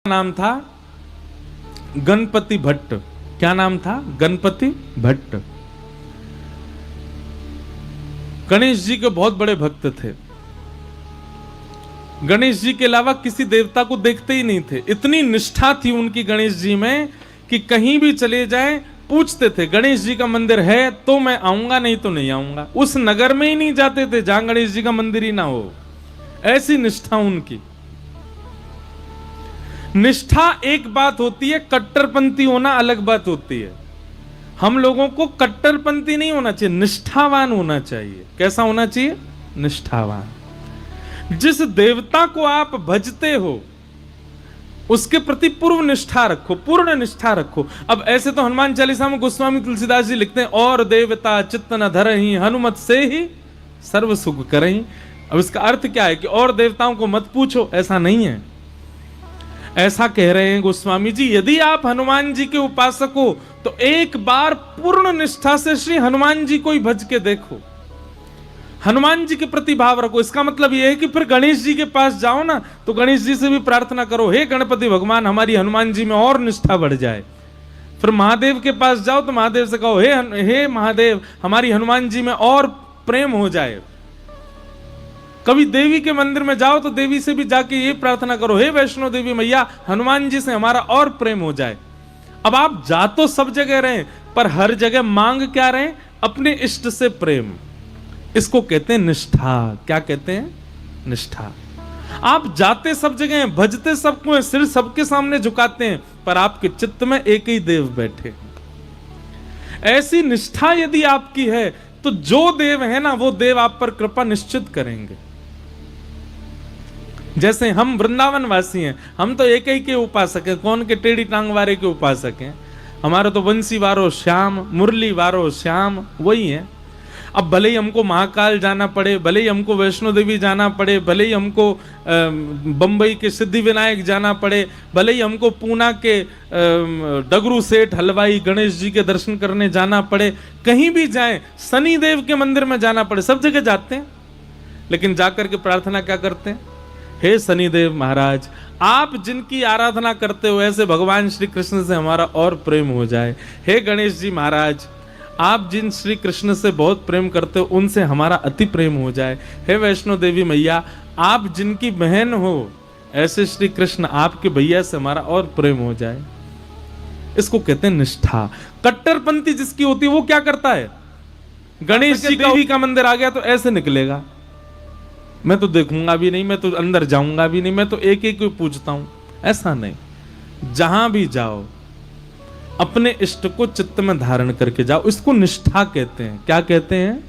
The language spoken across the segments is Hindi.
नाम था गणपति भट्ट। क्या नाम था? गणपति भट्ट। गणेश जी के बहुत बड़े भक्त थे। गणेश जी के अलावा किसी देवता को देखते ही नहीं थे। इतनी निष्ठा थी उनकी गणेश जी में कि कहीं भी चले जाएं पूछते थे गणेश जी का मंदिर है तो मैं आऊंगा, नहीं तो नहीं आऊंगा। उस नगर में ही नहीं जाते थे जहां गणेश जी का मंदिर ही ना हो। ऐसी निष्ठा उनकी। निष्ठा एक बात होती है, कट्टरपंथी होना अलग बात होती है। हम लोगों को कट्टरपंथी नहीं होना चाहिए, निष्ठावान होना चाहिए। कैसा होना चाहिए? निष्ठावान। जिस देवता को आप भजते हो उसके प्रति पूर्व निष्ठा रखो, पूर्ण निष्ठा रखो। अब ऐसे तो हनुमान चालीसा में गोस्वामी तुलसीदास जी लिखते हैं, और देवता चित्त न धरहि हनुमत से ही सर्व सुख करहि। अब इसका अर्थ क्या है कि और देवताओं को मत पूछो, ऐसा नहीं है। ऐसा कह रहे हैं गोस्वामी जी, यदि आप हनुमान जी के उपासक हो तो एक बार पूर्ण निष्ठा से श्री हनुमान जी को ही भज के देखो, हनुमान जी के प्रति भाव रखो। इसका मतलब यह है कि फिर गणेश जी के पास जाओ ना तो गणेश जी से भी प्रार्थना करो, हे गणपति भगवान हमारी हनुमान जी में और निष्ठा बढ़ जाए। फिर महादेव के पास जाओ तो महादेव से कहो, हे महादेव हमारी हनुमान जी में और प्रेम हो जाए। कभी देवी के मंदिर में जाओ तो देवी से भी जाके ये प्रार्थना करो, हे वैष्णो देवी मैया हनुमान जी से हमारा और प्रेम हो जाए। अब आप जा तो सब जगह रहे पर हर जगह मांग क्या रहे? अपने इष्ट से प्रेम। इसको कहते हैं निष्ठा। क्या कहते हैं? निष्ठा। आप जाते सब जगह हैं, भजते सबको हैं, सिर सबके सामने झुकाते हैं, पर आपके चित्त में एक ही देव बैठे। ऐसी निष्ठा यदि आपकी है तो जो देव है ना वो देव आप पर कृपा निश्चित करेंगे। जैसे हम वृंदावन वासी हैं, हम तो एक ही के उपासक हैं। कौन के? टेढ़ी टांग वारे के उपासक हैं। हमारा तो बंसी वारो श्याम, मुरली वारो श्याम, वही है। अब भले ही हमको महाकाल जाना पड़े, भले ही हमको वैष्णो देवी जाना पड़े, भले ही हमको बंबई के सिद्धि विनायक जाना पड़े, भले ही हमको पूना के डगरू सेठ हलवाई गणेश जी के दर्शन करने जाना पड़े, कहीं भी जाएं, शनि देव के मंदिर में जाना पड़े, सब जगह जाते हैं। लेकिन जाकर के प्रार्थना क्या करते हैं? हे शनिदेव महाराज आप जिनकी आराधना करते हो ऐसे भगवान श्री कृष्ण से हमारा और प्रेम हो जाए। हे गणेश जी महाराज आप जिन श्री कृष्ण से बहुत प्रेम करते हो उनसे हमारा अति प्रेम हो जाए। हे वैष्णो देवी मैया आप जिनकी बहन हो ऐसे श्री कृष्ण आपके भैया से हमारा और प्रेम हो जाए। इसको कहते हैं निष्ठा। कट्टरपंथी जिसकी होती है वो क्या करता है? गणेश जी देवी का मंदिर आ गया तो ऐसे निकलेगा, मैं तो देखूंगा भी नहीं, मैं तो अंदर जाऊंगा भी नहीं, मैं तो एक एक को पूछता हूं। ऐसा नहीं। जहां भी जाओ अपने इष्ट को चित्त में धारण करके जाओ। इसको निष्ठा कहते हैं। क्या कहते हैं?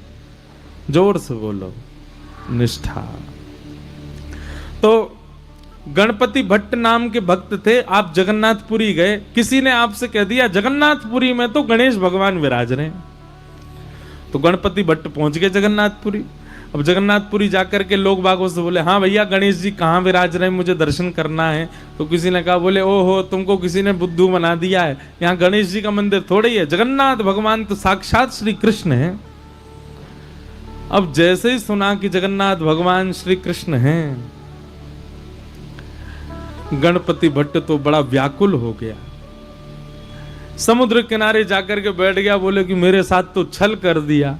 जोर से बोलो, निष्ठा। तो गणपति भट्ट नाम के भक्त थे। आप जगन्नाथपुरी गए, किसी ने आपसे कह दिया जगन्नाथपुरी में तो गणेश भगवान विराज रहे हैं। तो गणपति भट्ट पहुंच गए जगन्नाथपुरी। अब जगन्नाथपुरी जाकर के लोग बागों से बोले, हाँ भैया गणेश जी कहाँ विराज रहे हैं, मुझे दर्शन करना है। तो किसी ने कहा, बोले ओहो तुमको किसी ने बुद्धू बना दिया है, यहाँ गणेश जी का मंदिर थोड़ा ही है, जगन्नाथ भगवान तो साक्षात श्री कृष्ण है। अब जैसे ही सुना कि जगन्नाथ भगवान श्री कृष्ण हैं, गणपति भट्ट तो बड़ा व्याकुल हो गया। समुद्र किनारे जाकर के बैठ गया। बोले कि मेरे साथ तो छल कर दिया,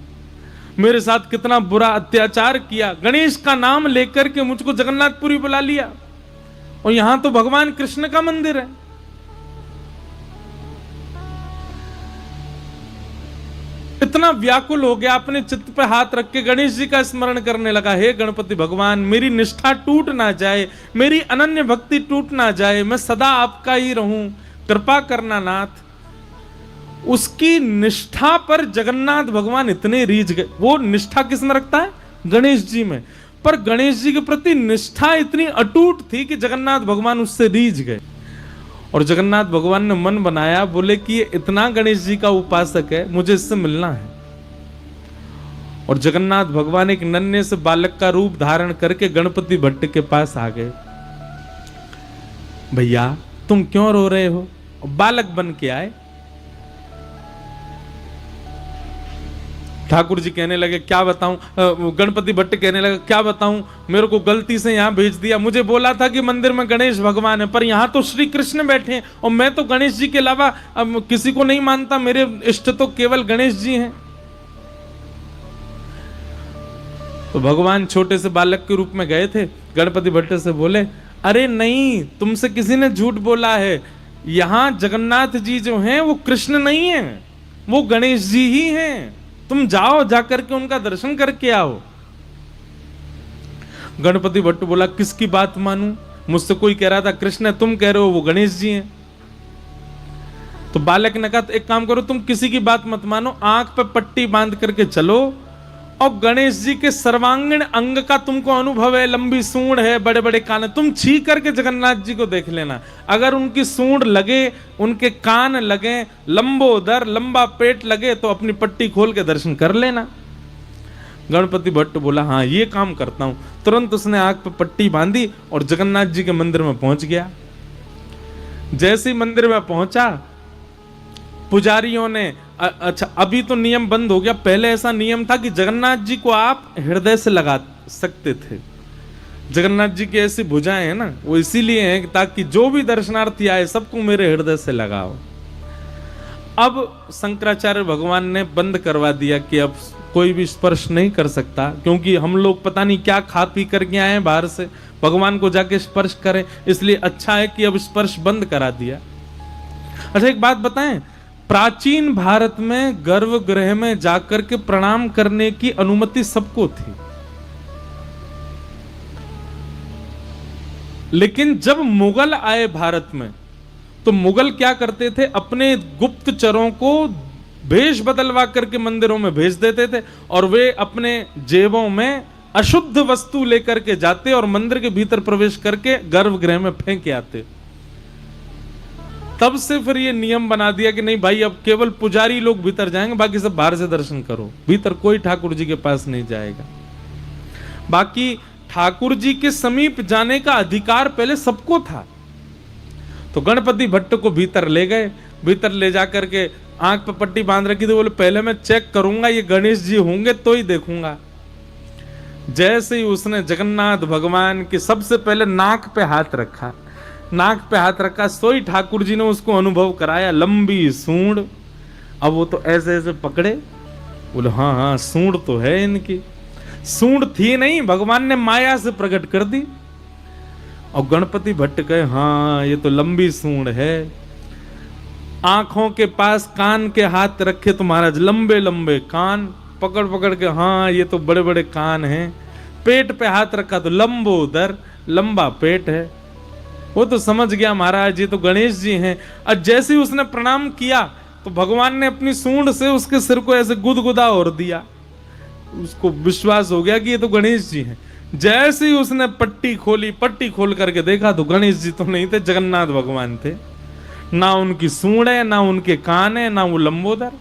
मेरे साथ कितना बुरा अत्याचार किया, गणेश का नाम लेकर के मुझको जगन्नाथपुरी बुला लिया और यहां तो भगवान कृष्ण का मंदिर है। इतना व्याकुल हो गया, अपने चित्त पे हाथ रख के गणेश जी का स्मरण करने लगा, हे गणपति भगवान मेरी निष्ठा टूट ना जाए, मेरी अनन्य भक्ति टूट ना जाए, मैं सदा आपका ही रहूं, कृपा करना नाथ। उसकी निष्ठा पर जगन्नाथ भगवान इतने रीझ गए। वो निष्ठा किस में रखता है? गणेश जी में। पर गणेश जी के प्रति निष्ठा इतनी अटूट थी कि जगन्नाथ भगवान उससे रीझ गए। और जगन्नाथ भगवान ने मन बनाया, बोले कि ये इतना गणेश जी का उपासक है, मुझे इससे मिलना है। और जगन्नाथ भगवान एक नन्हे से बालक का रूप धारण करके गणपति भट्ट के पास आ गए। भैया तुम क्यों रो रहे हो? बालक बन के आए। ठाकुर जी कहने लगे क्या बताऊं, गणपति भट्ट कहने लगे क्या बताऊं, मेरे को गलती से यहाँ भेज दिया, मुझे बोला था कि मंदिर में गणेश भगवान है, पर यहाँ तो श्री कृष्ण बैठे हैं और मैं तो गणेश जी के अलावा अब किसी को नहीं मानता, मेरे इष्ट तो केवल गणेश जी हैं। तो भगवान छोटे से बालक के रूप में गए थे, गणपति भट्ट से बोले अरे नहीं, तुमसे किसी ने झूठ बोला है, यहाँ जगन्नाथ जी जो हैं वो कृष्ण नहीं है, वो गणेश जी ही हैं, तुम जाओ, जाकर के उनका दर्शन करके आओ। गणपति भट्ट बोला किसकी बात मानूं, मुझसे कोई कह रहा था कृष्ण है, तुम कह रहे हो वो गणेश जी हैं। तो बालक ने कहा एक काम करो, तुम किसी की बात मत मानो, आंख पे पट्टी बांध करके चलो और गणेश जी के सर्वांगीण अंग का तुमको अनुभव है, लंबी सूंड है, बड़े बड़े कान है, तुम छी करके जगन्नाथ जी को देख लेना, अगर उनकी सूंड लगे, उनके कान लगे, लंबोदर लंबा पेट लगे तो अपनी पट्टी खोल के दर्शन कर लेना। गणपति भट्ट बोला हाँ ये काम करता हूं। तुरंत उसने आंख पे पट्टी बांधी और जगन्नाथ जी के मंदिर में पहुंच गया। जैसे ही मंदिर में पहुंचा, पुजारियों ने, अच्छा अभी तो नियम बंद हो गया, पहले ऐसा नियम था कि जगन्नाथ जी को आप हृदय से लगा सकते थे। जगन्नाथ जी की ऐसी भुजाएं हैं ना, वो इसीलिए हैं ताकि जो भी दर्शनार्थी आए सबको मेरे हृदय से लगाओ। अब शंकराचार्य भगवान ने बंद करवा दिया कि अब कोई भी स्पर्श नहीं कर सकता, क्योंकि हम लोग पता नहीं क्या खा पी करके आए हैं बाहर से, भगवान को जाके स्पर्श करें, इसलिए अच्छा है कि अब स्पर्श बंद करा दिया। अच्छा एक बात बताएं, प्राचीन भारत में गर्भगृह में जाकर के प्रणाम करने की अनुमति सबको थी, लेकिन जब मुगल आए भारत में तो मुगल क्या करते थे, अपने गुप्तचरों को भेष बदलवा करके मंदिरों में भेज देते थे और वे अपने जेबों में अशुद्ध वस्तु लेकर के जाते और मंदिर के भीतर प्रवेश करके गर्भगृह में फेंक आते। तब से फिर ये नियम बना दिया कि नहीं भाई, अब केवल पुजारी लोग भीतर जाएंगे, बाकी सब बाहर से दर्शन करो, भीतर कोई ठाकुर जी के पास नहीं जाएगा। बाकी ठाकुर जी के समीप जाने का अधिकार पहले सबको था। तो गणपति भट्ट को भीतर ले गए, भीतर ले जाकर के आंख पे पट्टी बांध रखी, तो बोले पहले मैं चेक करूंगा ये गणेश जी होंगे तो ही देखूंगा। जैसे ही उसने जगन्नाथ भगवान के सबसे पहले नाक पे हाथ रखा, नाक पे हाथ रखा, सोई ठाकुर जी ने उसको अनुभव कराया, लंबी सूंड। अब वो तो ऐसे ऐसे पकड़े, बोले हाँ हाँ सूंड तो है इनकी, सूंड थी नहीं, भगवान ने माया से प्रकट कर दी। और गणपति भट्ट कहे हाँ ये तो लंबी सूंड है। आंखों के पास कान के हाथ रखे तो महाराज लंबे लंबे कान, पकड़ पकड़ के हाँ ये तो बड़े बड़े कान हैं। पेट पे हाथ रखा तो लंबोदर लंबा पेट है। वो तो समझ गया महाराज ये तो गणेश जी हैं। और जैसे ही उसने प्रणाम किया तो भगवान ने अपनी सूंड से उसके सिर को ऐसे गुदगुदा और दिया, उसको विश्वास हो गया कि ये तो गणेश जी हैं। जैसे ही उसने पट्टी खोली, पट्टी खोल करके देखा तो गणेश जी तो नहीं थे, जगन्नाथ भगवान थे। ना उनकी सूंड है, ना उनके कान है, ना वो लंबोदर।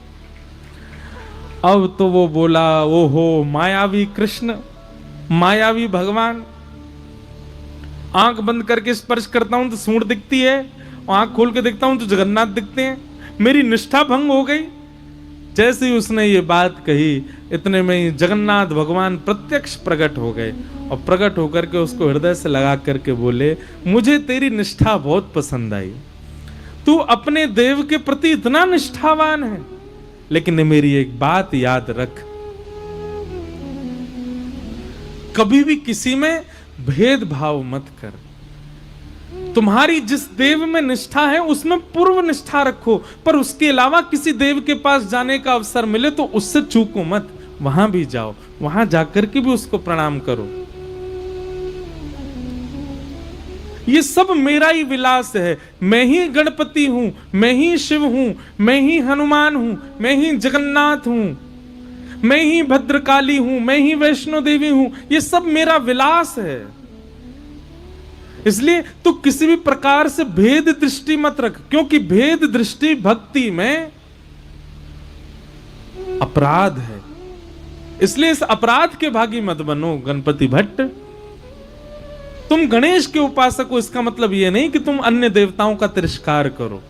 अब तो वो बोला ओहो मायावी कृष्ण, मायावी भगवान। आंख बंद करके स्पर्श करता हूं तो सूंड दिखती है, आंख खोल के देखता हूं तो जगन्नाथ दिखते हैं, मेरी निष्ठा भंग हो गई। जैसे ही उसने ये बात कही, इतने में ही जगन्नाथ भगवान प्रत्यक्ष प्रकट हो गए और प्रकट होकर के उसको हृदय से लगा करके बोले मुझे तेरी निष्ठा बहुत पसंद आई, तू अपने देव के प्रति इतना निष्ठावान है, लेकिन मेरी एक बात याद रख, कभी भी किसी में भेदभाव मत कर। तुम्हारी जिस देव में निष्ठा है उसमें पूर्व निष्ठा रखो, पर उसके अलावा किसी देव के पास जाने का अवसर मिले तो उससे चूको मत, वहां भी जाओ, वहां जाकर के भी उसको प्रणाम करो। ये सब मेरा ही विलास है, मैं ही गणपति हूं, मैं ही शिव हूं, मैं ही हनुमान हूं, मैं ही जगन्नाथ हूं, मैं ही भद्रकाली हूं, मैं ही वैष्णो देवी हूं, ये सब मेरा विलास है। इसलिए तो किसी भी प्रकार से भेद दृष्टि मत रख, क्योंकि भेद दृष्टि भक्ति में अपराध है। इसलिए इस अपराध के भागी मत बनो गणपति भट्ट। तुम गणेश के उपासक हो, इसका मतलब यह नहीं कि तुम अन्य देवताओं का तिरस्कार करो।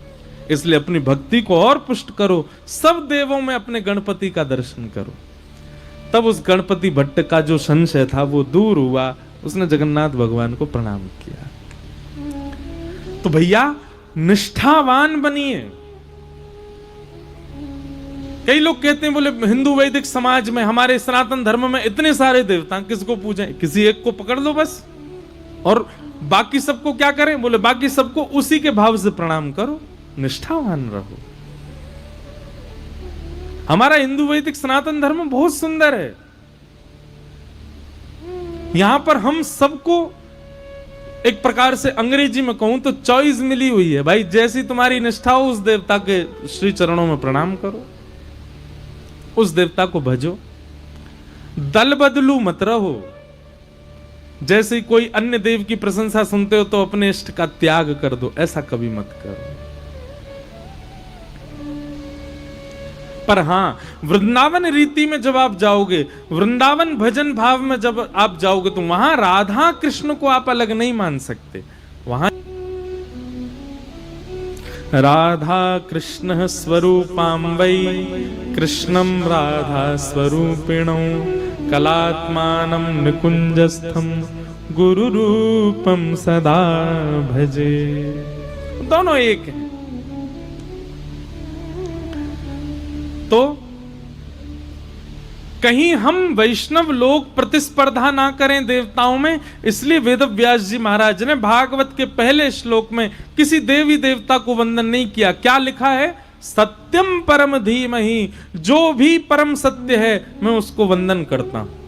इसलिए अपनी भक्ति को और पुष्ट करो, सब देवों में अपने गणपति का दर्शन करो। तब उस गणपति भट्ट का जो संशय था वो दूर हुआ, उसने जगन्नाथ भगवान को प्रणाम किया। तो भैया निष्ठावान बनिए। कई लोग कहते हैं, बोले हिंदू वैदिक समाज में, हमारे सनातन धर्म में इतने सारे देवता, किसको पूजें? किसी एक को पकड़ लो बस, और बाकी सबको क्या करें? बोले बाकी सबको उसी के भाव से प्रणाम करो, निष्ठावान रहो। हमारा हिंदू वैदिक सनातन धर्म बहुत सुंदर है। यहां पर हम सबको एक प्रकार से अंग्रेजी में कहूं तो चॉइस मिली हुई है भाई, जैसी तुम्हारी निष्ठा हो उस देवता के श्री चरणों में प्रणाम करो, उस देवता को भजो, दल बदलू मत रहो। जैसे ही कोई अन्य देव की प्रशंसा सुनते हो तो अपने इष्ट का त्याग कर दो, ऐसा कभी मत करो। पर हां, वृंदावन रीति में जब आप जाओगे, वृंदावन भजन भाव में जब आप जाओगे, तो वहां राधा कृष्ण को आप अलग नहीं मान सकते। वहां राधा कृष्ण स्वरूपाम वै कृष्णम राधा स्वरूपिणो कलात्मानं निकुंजस्थम गुरु रूपम सदा भजे। दोनों एक हैं। तो कहीं हम वैष्णव लोग प्रतिस्पर्धा ना करें देवताओं में, इसलिए वेदव्यास जी महाराज ने भागवत के पहले श्लोक में किसी देवी देवता को वंदन नहीं किया। क्या लिखा है? सत्यम परम धीमहि, जो भी परम सत्य है मैं उसको वंदन करता हूं।